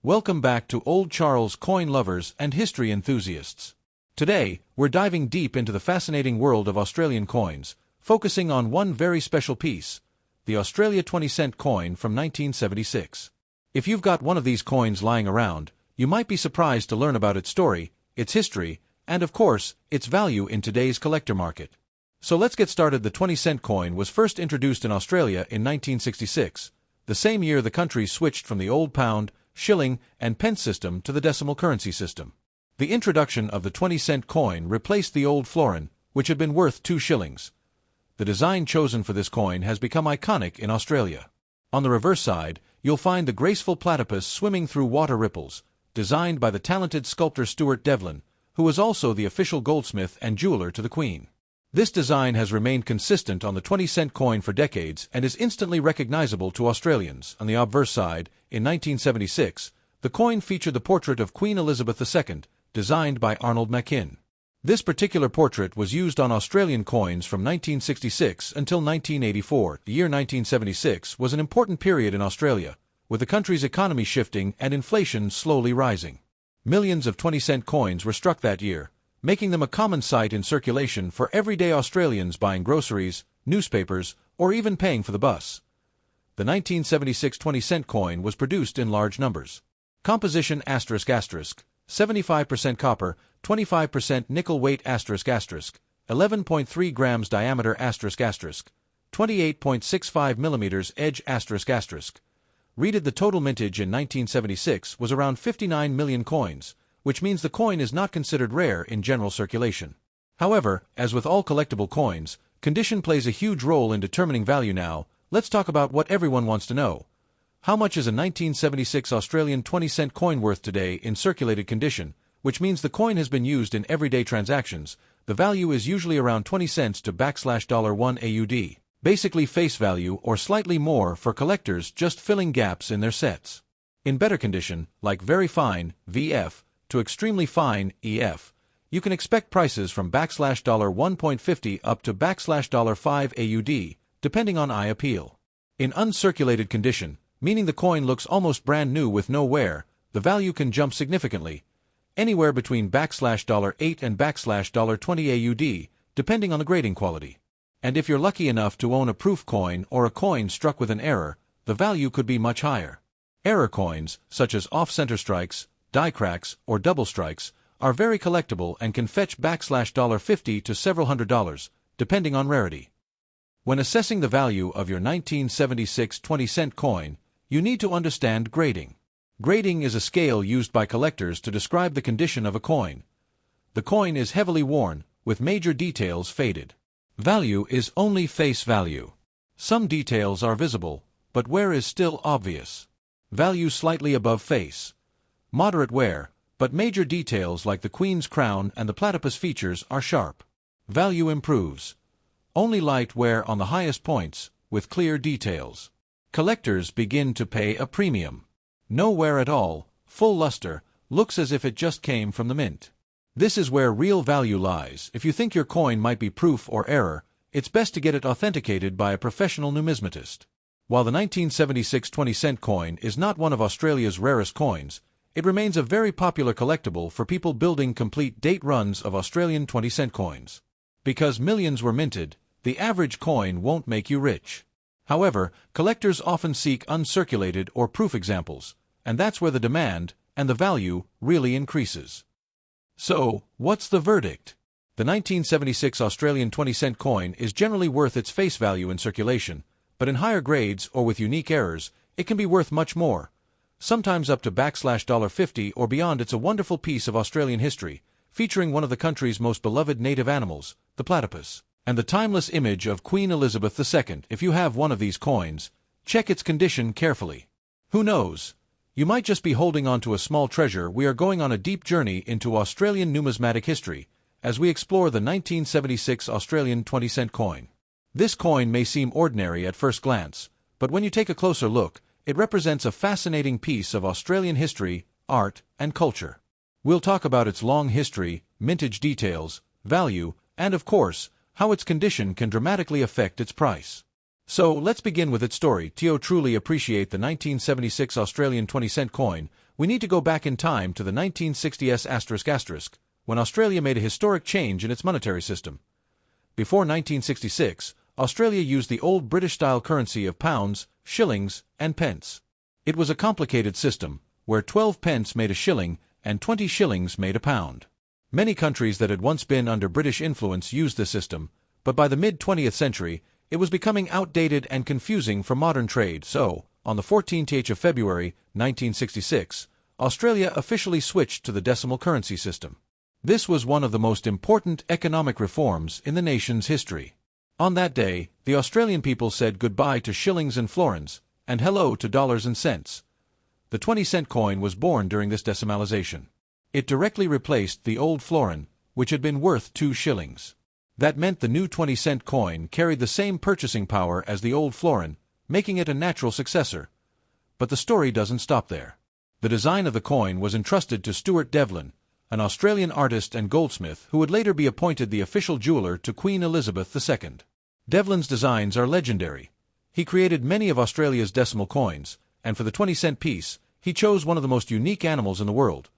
Welcome back to Old Charles coin lovers and history enthusiasts. Today, we're diving deep into the fascinating world of Australian coins, focusing on one very special piece, the Australia 20-cent coin from 1976. If you've got one of these coins lying around, you might be surprised to learn about its story, its history, and of course, its value in today's collector market. So let's get started. The 20-cent coin was first introduced in Australia in 1966, the same year the country switched from the old pound, shilling, and pence system to the decimal currency system. The introduction of the 20-cent coin replaced the old florin, which had been worth 2 shillings. The design chosen for this coin has become iconic in Australia. On the reverse side, you'll find the graceful platypus swimming through water ripples, designed by the talented sculptor Stuart Devlin, who was also the official goldsmith and jeweler to the Queen. This design has remained consistent on the 20-cent coin for decades and is instantly recognizable to Australians. On the obverse side, in 1976, the coin featured the portrait of Queen Elizabeth II, designed by Arnold Machin. This particular portrait was used on Australian coins from 1966 until 1984. The year 1976 was an important period in Australia, with the country's economy shifting and inflation slowly rising. Millions of 20-cent coins were struck that year, making them a common sight in circulation for everyday Australians buying groceries, newspapers, or even paying for the bus. The 1976 20-cent coin was produced in large numbers. Composition ***, 75% copper, 25% nickel weight ***, 11.3 grams diameter ***, 28.65 millimeters edge ***. Readed the total mintage in 1976 was around 59 million coins, which means the coin is not considered rare in general circulation. However, as with all collectible coins, condition plays a huge role in determining value. Now, let's talk about what everyone wants to know. How much is a 1976 Australian 20-cent coin worth today in circulated condition, which means the coin has been used in everyday transactions? The value is usually around 20 cents to \$1 AUD, basically face value or slightly more for collectors just filling gaps in their sets. In better condition, like very fine, VF, to extremely fine, EF, you can expect prices from \$1.50 up to \$5 AUD, depending on eye appeal. In uncirculated condition, meaning the coin looks almost brand new with no wear, the value can jump significantly, anywhere between \$8 and \$20 AUD, depending on the grading quality. And if you're lucky enough to own a proof coin or a coin struck with an error, the value could be much higher. Error coins, such as off-center strikes, die cracks, or double strikes, are very collectible and can fetch \$50 to several $100s, depending on rarity. When assessing the value of your 1976 20-cent coin, you need to understand grading. Grading is a scale used by collectors to describe the condition of a coin. The coin is heavily worn, with major details faded. Value is only face value. Some details are visible, but wear is still obvious. Value slightly above face. Moderate wear, but major details like the Queen's crown and the platypus features are sharp. Value improves. Only light wear on the highest points, with clear details. Collectors begin to pay a premium. No wear at all, full luster, looks as if it just came from the mint. This is where real value lies. If you think your coin might be proof or error, it's best to get it authenticated by a professional numismatist. While the 1976 20-cent coin is not one of Australia's rarest coins, it remains a very popular collectible for people building complete date runs of Australian 20-cent coins. Because millions were minted, the average coin won't make you rich. However, collectors often seek uncirculated or proof examples, and that's where the demand and the value really increases. So, what's the verdict? The 1976 Australian 20-cent coin is generally worth its face value in circulation, but in higher grades or with unique errors, it can be worth much more. Sometimes up to \$50 or beyond. It's a wonderful piece of Australian history, featuring one of the country's most beloved native animals, the platypus, and the timeless image of Queen Elizabeth II. If you have one of these coins, check its condition carefully. Who knows? You might just be holding on to a small treasure. We are going on a deep journey into Australian numismatic history, as we explore the 1976 Australian 20-cent coin. This coin may seem ordinary at first glance, but when you take a closer look, it represents a fascinating piece of Australian history, art, and culture. We'll talk about its long history, mintage details, value, and of course, how its condition can dramatically affect its price. So, let's begin with its story. To truly appreciate the 1976 Australian 20-cent coin, We need to go back in time to the 1960s when Australia made a historic change in its monetary system. Before 1966, Australia used the old British-style currency of pounds, shillings, and pence. It was a complicated system, where 12 pence made a shilling and 20 shillings made a pound. Many countries that had once been under British influence used this system, but by the mid-20th century, it was becoming outdated and confusing for modern trade, so, on the 14th of February, 1966, Australia officially switched to the decimal currency system. This was one of the most important economic reforms in the nation's history. On that day, the Australian people said goodbye to shillings and florins, and hello to dollars and cents. The 20-cent coin was born during this decimalization. It directly replaced the old florin, which had been worth 2 shillings. That meant the new 20-cent coin carried the same purchasing power as the old florin, making it a natural successor. But the story doesn't stop there. The design of the coin was entrusted to Stuart Devlin, an Australian artist and goldsmith who would later be appointed the official jeweler to Queen Elizabeth II. Devlin's designs are legendary. He created many of Australia's decimal coins, and for the 20-cent piece, he chose one of the most unique animals in the world.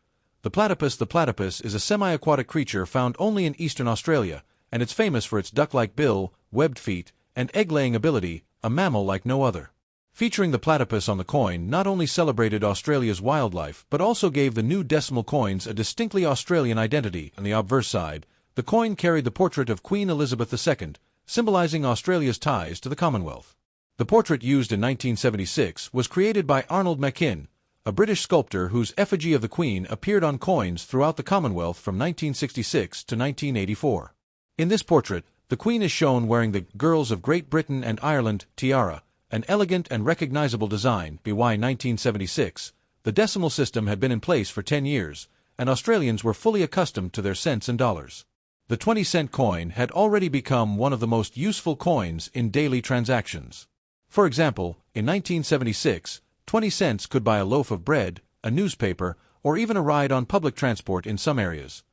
The platypus. The platypus is a semi-aquatic creature found only in eastern Australia, and it's famous for its duck-like bill, webbed feet, and egg-laying ability, a mammal like no other. Featuring the platypus on the coin not only celebrated Australia's wildlife but also gave the new decimal coins a distinctly Australian identity. On the obverse side, the coin carried the portrait of Queen Elizabeth II, symbolizing Australia's ties to the Commonwealth. The portrait used in 1976 was created by Arnold Machin, a British sculptor whose effigy of the Queen appeared on coins throughout the Commonwealth from 1966 to 1984. In this portrait, the Queen is shown wearing the Girls of Great Britain and Ireland tiara, an elegant and recognizable design. By 1976, the decimal system had been in place for 10 years, and Australians were fully accustomed to their cents and dollars. The 20-cent coin had already become one of the most useful coins in daily transactions. For example, in 1976, 20 cents could buy a loaf of bread, a newspaper, or even a ride on public transport in some areas.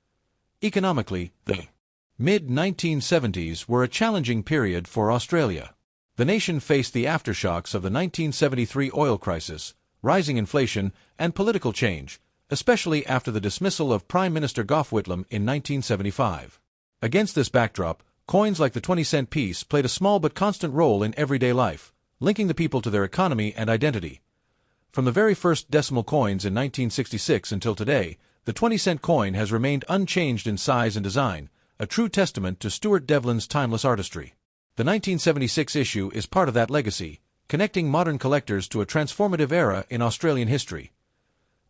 Economically, the mid-1970s were a challenging period for Australia. The nation faced the aftershocks of the 1973 oil crisis, rising inflation, and political change, especially after the dismissal of Prime Minister Gough Whitlam in 1975. Against this backdrop, coins like the 20-cent piece played a small but constant role in everyday life, linking the people to their economy and identity. From the very first decimal coins in 1966 until today, the 20-cent coin has remained unchanged in size and design, a true testament to Stuart Devlin's timeless artistry. The 1976 issue is part of that legacy, connecting modern collectors to a transformative era in Australian history.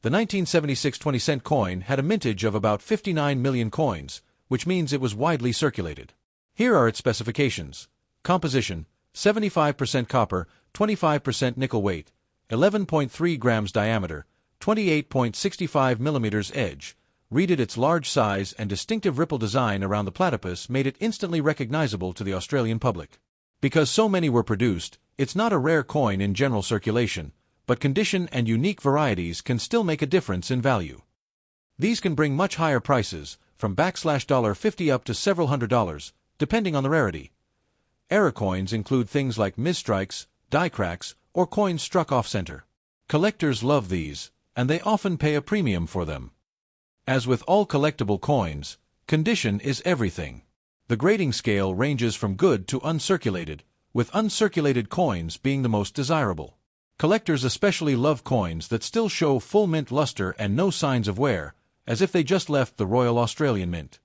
The 1976 20-cent coin had a mintage of about 59 million coins, which means it was widely circulated. Here are its specifications. Composition: 75% copper, 25% nickel weight, 11.3 grams diameter, 28.65 millimeters edge. Its large size and distinctive ripple design around the platypus made it instantly recognizable to the Australian public. Because so many were produced, it's not a rare coin in general circulation, but condition and unique varieties can still make a difference in value. These can bring much higher prices, from $50 up to several $100, depending on the rarity. Error coins include things like misstrikes, die cracks, or coins struck off-center. Collectors love these, and they often pay a premium for them. As with all collectible coins, condition is everything. The grading scale ranges from good to uncirculated, with uncirculated coins being the most desirable. Collectors especially love coins that still show full mint luster and no signs of wear, as if they just left the Royal Australian Mint.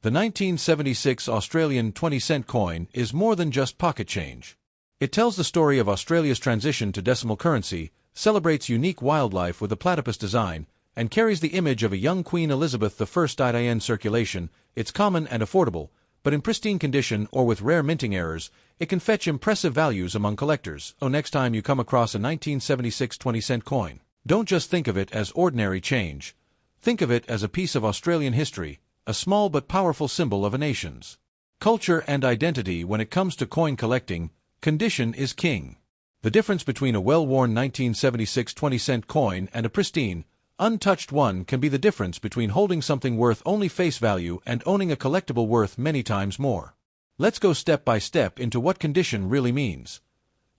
The 1976 Australian 20-cent coin is more than just pocket change. It tells the story of Australia's transition to decimal currency, celebrates unique wildlife with a platypus design, and carries the image of a young Queen Elizabeth I. In circulation. It's common and affordable, but in pristine condition or with rare minting errors, it can fetch impressive values among collectors. Next time you come across a 1976 20-cent coin, don't just think of it as ordinary change. Think of it as a piece of Australian history, a small but powerful symbol of a nation's culture and identity. When it comes to coin collecting, condition is king. The difference between a well-worn 1976 20-cent coin and a pristine, untouched one can be the difference between holding something worth only face value and owning a collectible worth many times more. Let's go step by step into what condition really means.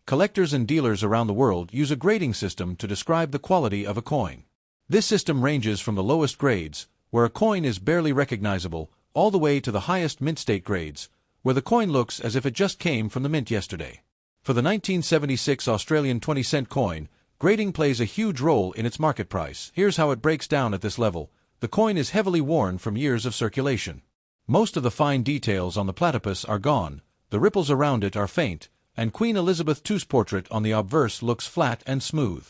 Collectors and dealers around the world use a grading system to describe the quality of a coin. This system ranges from the lowest grades, where a coin is barely recognizable, all the way to the highest mint state grades, where the coin looks as if it just came from the mint yesterday. For the 1976 Australian 20-cent coin, grading plays a huge role in its market price. Here's how it breaks down at this level. The coin is heavily worn from years of circulation. Most of the fine details on the platypus are gone, the ripples around it are faint, and Queen Elizabeth II's portrait on the obverse looks flat and smooth.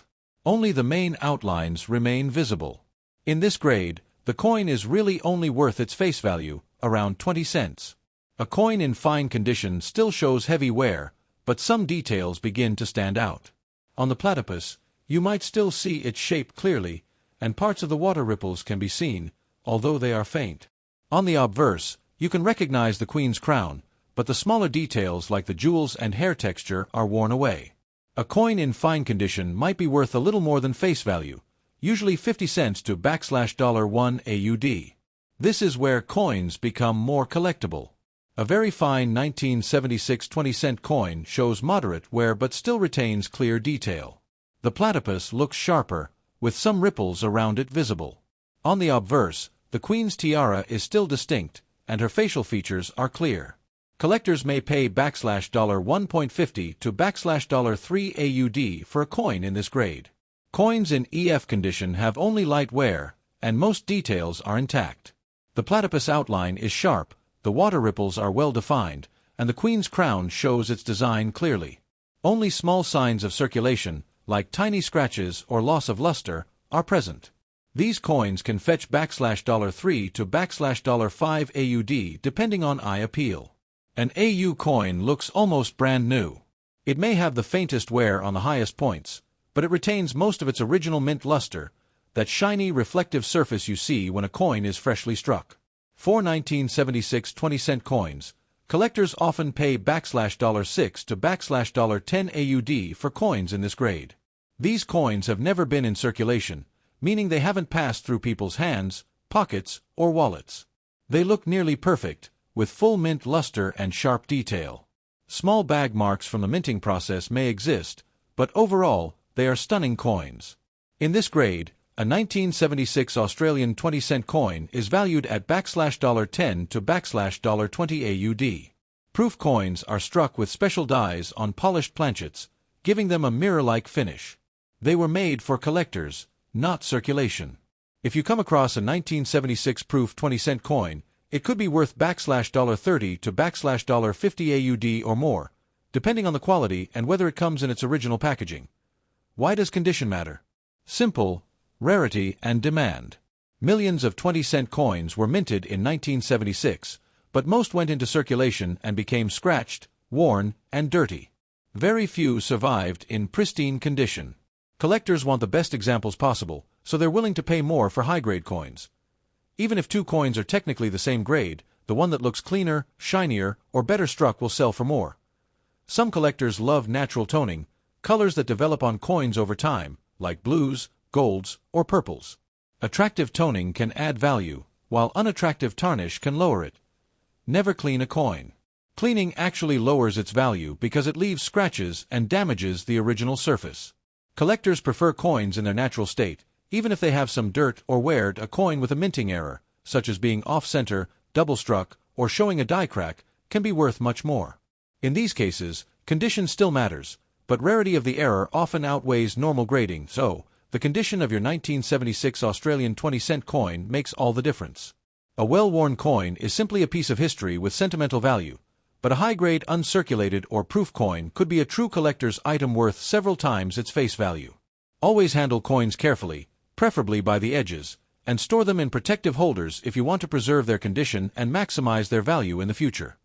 Only the main outlines remain visible. In this grade, the coin is really only worth its face value, around 20 cents. A coin in fine condition still shows heavy wear, but some details begin to stand out. On the platypus, you might still see its shape clearly, and parts of the water ripples can be seen, although they are faint. On the obverse, you can recognize the Queen's crown, but the smaller details like the jewels and hair texture are worn away. A coin in fine condition might be worth a little more than face value, usually 50 cents to $1 AUD. This is where coins become more collectible. A very fine 1976 20-cent coin shows moderate wear but still retains clear detail. The platypus looks sharper, with some ripples around it visible. On the obverse, the Queen's tiara is still distinct, and her facial features are clear. Collectors may pay $1.50 to $3 AUD for a coin in this grade. Coins in EF condition have only light wear, and most details are intact. The platypus outline is sharp, the water ripples are well defined, and the Queen's crown shows its design clearly. Only small signs of circulation, like tiny scratches or loss of luster, are present. These coins can fetch $3 to $5 AUD depending on eye appeal. An AU coin looks almost brand new. It may have the faintest wear on the highest points, but it retains most of its original mint luster, that shiny reflective surface you see when a coin is freshly struck. For 1976 20-cent coins, collectors often pay $6 to $10 AUD for coins in this grade. These coins have never been in circulation, meaning they haven't passed through people's hands, pockets, or wallets. They look nearly perfect, with full mint luster and sharp detail. Small bag marks from the minting process may exist, but overall, they are stunning coins. In this grade, a 1976 Australian 20-cent coin is valued at $10 to $20 AUD. Proof coins are struck with special dies on polished planchets, giving them a mirror-like finish. They were made for collectors, not circulation. If you come across a 1976 proof 20-cent coin, it could be worth $30 to $50 AUD or more, depending on the quality and whether it comes in its original packaging. Why does condition matter? Simple: rarity and demand. Millions of 20-cent coins were minted in 1976, but most went into circulation and became scratched, worn, and dirty. Very few survived in pristine condition. Collectors want the best examples possible, so they're willing to pay more for high-grade coins. Even if two coins are technically the same grade, the one that looks cleaner, shinier, or better struck will sell for more. Some collectors love natural toning, colors that develop on coins over time, like blues, golds, or purples. Attractive toning can add value, while unattractive tarnish can lower it. Never clean a coin. Cleaning actually lowers its value because it leaves scratches and damages the original surface. Collectors prefer coins in their natural state, even if they have some dirt or wear. A coin with a minting error, such as being off-center, double-struck, or showing a die crack, can be worth much more. In these cases, condition still matters, but rarity of the error often outweighs normal grading, so the condition of your 1976 Australian 20-cent coin makes all the difference. A well-worn coin is simply a piece of history with sentimental value, but a high-grade uncirculated or proof coin could be a true collector's item worth several times its face value. Always handle coins carefully, preferably by the edges, and store them in protective holders if you want to preserve their condition and maximize their value in the future.